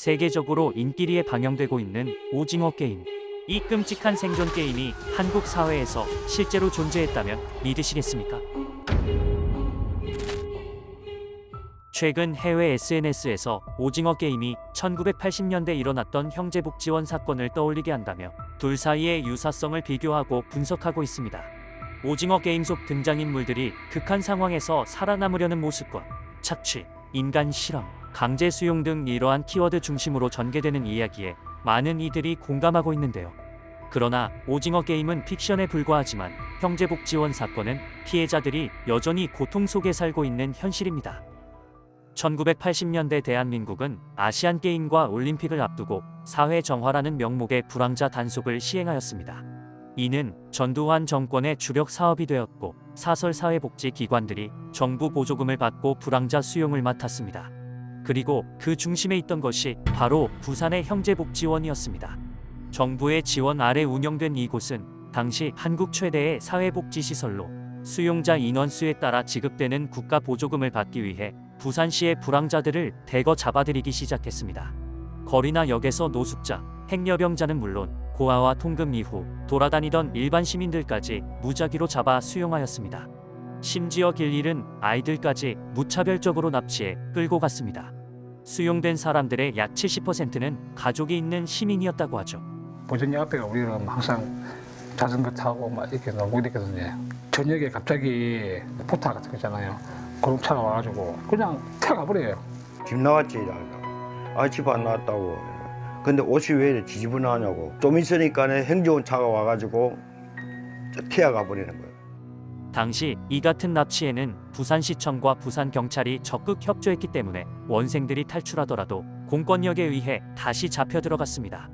세계적으로 인기리에 방영되고 있는 오징어 게임. 이 끔찍한 생존 게임이 한국 사회에서 실제로 존재했다면 믿으시겠습니까? 최근 해외 SNS에서 오징어 게임이 1980년대 일어났던 형제복지원 사건을 떠올리게 한다며 둘 사이의 유사성을 비교하고 분석하고 있습니다. 오징어 게임 속 등장인물들이 극한 상황에서 살아남으려는 모습과 착취, 인간 실험, 강제 수용 등 이러한 키워드 중심으로 전개되는 이야기에 많은 이들이 공감하고 있는데요. 그러나 오징어 게임은 픽션에 불과하지만 형제복지원 사건은 피해자들이 여전히 고통 속에 살고 있는 현실입니다. 1980년대 대한민국은 아시안게임과 올림픽을 앞두고 사회 정화라는 명목의 불황자 단속을 시행하였습니다. 이는 전두환 정권의 주력 사업이 되었고 사설사회복지기관들이 정부 보조금을 받고 불황자 수용을 맡았습니다. 그리고 그 중심에 있던 것이 바로 부산의 형제복지원이었습니다. 정부의 지원 아래 운영된 이곳은 당시 한국 최대의 사회복지시설로 수용자 인원수에 따라 지급되는 국가 보조금을 받기 위해 부산시의 불황자들을 대거 잡아들이기 시작했습니다. 거리나 역에서 노숙자, 행여병자는 물론 고아와 통금 이후 돌아다니던 일반 시민들까지 무작위로 잡아 수용하였습니다. 심지어 길 잃은 아이들까지 무차별적으로 납치해 끌고 갔습니다. 수용된 사람들의 약 70%는 가족이 있는 시민이었다고 하죠. 보전이 앞에가 우리는 항상 자전거 타고 막 이렇게 놀고 이랬거든요. 저녁에 갑자기 포탈 같은 거 있잖아요. 그런 차가 와가지고 그냥 태워가 버려요. 집 나왔지. 집 안 나왔다고. 근데 옷이 왜 이렇게 지저분하냐고. 좀 있으니까 행정원 차가 와가지고 태워가 버리는 거예요. 당시 이 같은 납치에는 부산시청과 부산경찰이 적극 협조했기 때문에 원생들이 탈출하더라도 공권력에 의해 다시 잡혀 들어갔습니다.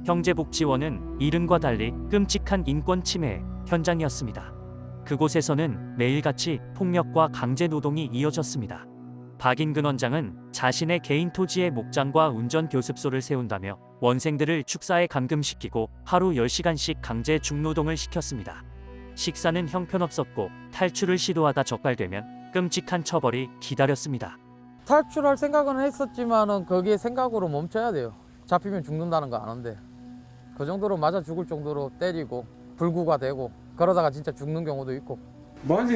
형제복지원은 이른과 달리 끔찍한 인권 침해의 현장이었습니다. 그곳에서는 매일같이 폭력과 강제 노동이 이어졌습니다. 박인근 원장은 자신의 개인 토지에 목장과 운전 교습소를 세운다며 원생들을 축사에 감금시키고 하루 10시간씩 강제 중노동을 시켰습니다. 식사는 형편없었고 탈출을 시도하다 적발되면 끔찍한 처벌이 기다렸습니다. 탈출할 생각은 했었지만은 거기에 생각으로 멈춰야 돼요. 잡히면 죽는다는 거 아는데 그 정도로 맞아 죽을 정도로 때리고 불구가 되고 그러다가 진짜 죽는 경우도 있고. 맞아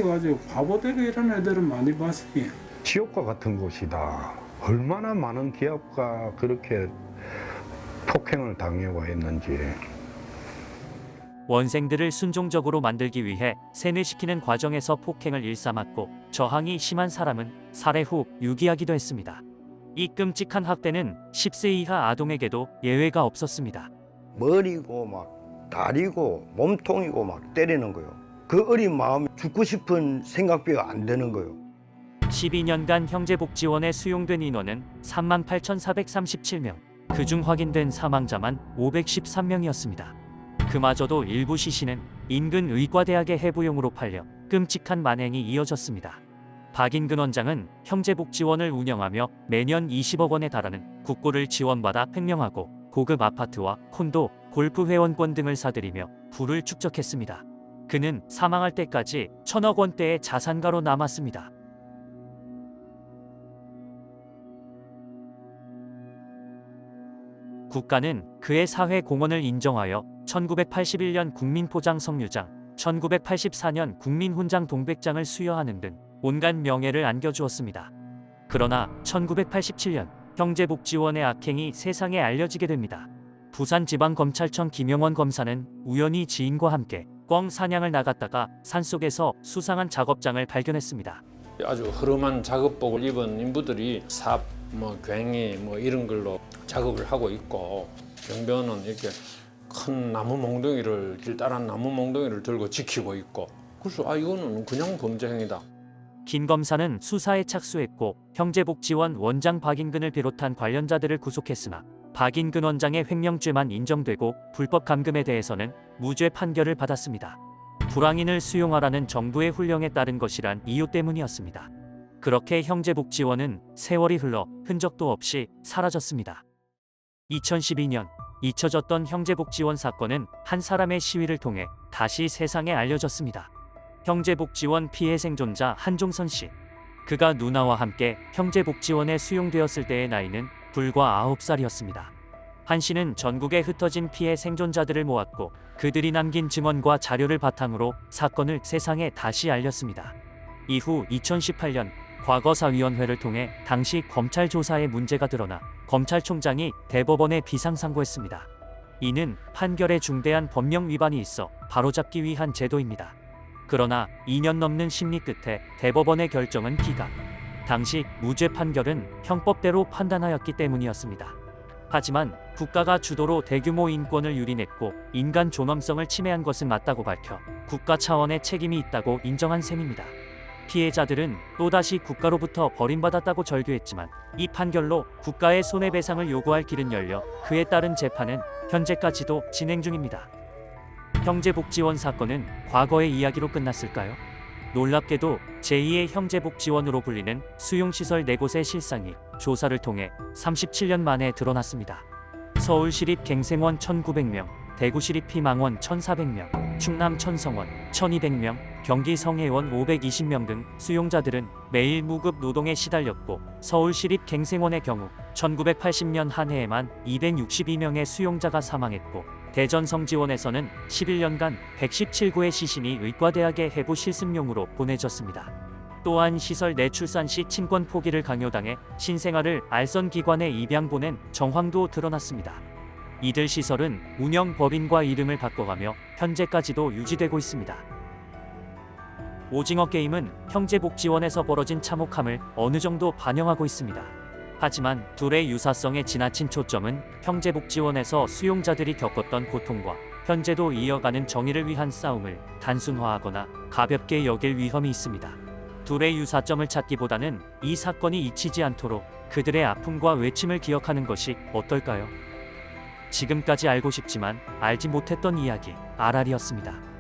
바보되게 이런 애들은 많이 봤어요. 지옥과 같은 곳이다. 얼마나 많은 기업가 그렇게 폭행을 당해와 했는지. 원생들을 순종적으로 만들기 위해 세뇌시키는 과정에서 폭행을 일삼았고 저항이 심한 사람은 살해 후 유기하기도 했습니다. 이 끔찍한 학대는 10세 이하 아동에게도 예외가 없었습니다. 머리고 막 다리고 몸통이고 막 때리는 거예요. 그 어린 마음이 죽고 싶은 생각비가 안 되는 거예요. 12년간 형제복지원에 수용된 인원은 38,437명. 그중 확인된 사망자만 513명이었습니다. 그마저도 일부 시신은 인근 의과대학의 해부용으로 팔려 끔찍한 만행이 이어졌습니다. 박인근 원장은 형제복지원을 운영하며 매년 20억 원에 달하는 국고를 지원받아 횡령하고 고급 아파트와 콘도, 골프 회원권 등을 사들이며 부를 축적했습니다. 그는 사망할 때까지 1,000억 원대의 자산가로 남았습니다. 국가는 그의 사회 공헌을 인정하여 1981년 국민포장 성류장, 1984년 국민훈장 동백장을 수여하는 등 온갖 명예를 안겨주었습니다. 그러나 1987년 형제복지원의 악행이 세상에 알려지게 됩니다. 부산지방검찰청 김영원 검사는 우연히 지인과 함께 꿩 사냥을 나갔다가 산속에서 수상한 작업장을 발견했습니다. 아주 허름한 작업복을 입은 인부들이 삽, 괭이 이런 걸로 작업을 하고 있고 경비원은 이렇게 큰 나무 몽둥이를 길다란 나무 몽둥이를 들고 지키고 있고 그래서 이거는 그냥 범죄 행위다. 김 검사는 수사에 착수했고 형제복지원 원장 박인근을 비롯한 관련자들을 구속했으나 박인근 원장의 횡령죄만 인정되고 불법 감금에 대해서는 무죄 판결을 받았습니다. 불황인을 수용하라는 정부의 훈령에 따른 것이란 이유 때문이었습니다. 그렇게 형제복지원은 세월이 흘러 흔적도 없이 사라졌습니다. 2012년 잊혀졌던 형제복지원 사건은 한 사람의 시위를 통해 다시 세상에 알려졌습니다. 형제복지원 피해 생존자 한종선 씨. 그가 누나와 함께 형제복지원에 수용되었을 때의 나이는 불과 9살이었습니다. 한 씨는 전국에 흩어진 피해 생존자들을 모았고 그들이 남긴 증언과 자료를 바탕으로 사건을 세상에 다시 알렸습니다. 이후 2018년 과거사위원회를 통해 당시 검찰 조사에 문제가 드러나 검찰총장이 대법원에 비상상고했습니다. 이는 판결에 중대한 법령 위반이 있어 바로잡기 위한 제도입니다. 그러나 2년 넘는 심리 끝에 대법원의 결정은 기각. 당시 무죄 판결은 형법대로 판단하였기 때문이었습니다. 하지만 국가가 주도로 대규모 인권을 유린했고 인간 존엄성을 침해한 것은 맞다고 밝혀 국가 차원의 책임이 있다고 인정한 셈입니다. 피해자들은 또다시 국가로부터 버림받았다고 절규했지만 이 판결로 국가의 손해배상을 요구할 길은 열려 그에 따른 재판은 현재까지도 진행 중입니다. 형제복지원 사건은 과거의 이야기로 끝났을까요? 놀랍게도 제2의 형제복지원으로 불리는 수용시설 4곳의 실상이 조사를 통해 37년 만에 드러났습니다. 서울시립 갱생원 1900명, 대구시립 희망원 1400명, 충남 천성원 1200명, 경기 성혜원 520명 등 수용자들은 매일 무급 노동에 시달렸고 서울시립 갱생원의 경우 1980년 한 해에만 262명의 수용자가 사망했고 대전 성지원에서는 11년간 117구의 시신이 의과대학의 해부 실습용으로 보내졌습니다. 또한 시설 내 출산 시 친권 포기를 강요당해 신생아를 알선기관에 입양 보낸 정황도 드러났습니다. 이들 시설은 운영 법인과 이름을 바꿔가며 현재까지도 유지되고 있습니다. 오징어 게임은 형제복지원에서 벌어진 참혹함을 어느 정도 반영하고 있습니다. 하지만 둘의 유사성에 지나친 초점은 형제복지원에서 수용자들이 겪었던 고통과 현재도 이어가는 정의를 위한 싸움을 단순화하거나 가볍게 여길 위험이 있습니다. 둘의 유사점을 찾기보다는 이 사건이 잊히지 않도록 그들의 아픔과 외침을 기억하는 것이 어떨까요? 지금까지 알고 싶지만 알지 못했던 이야기, RR이었습니다.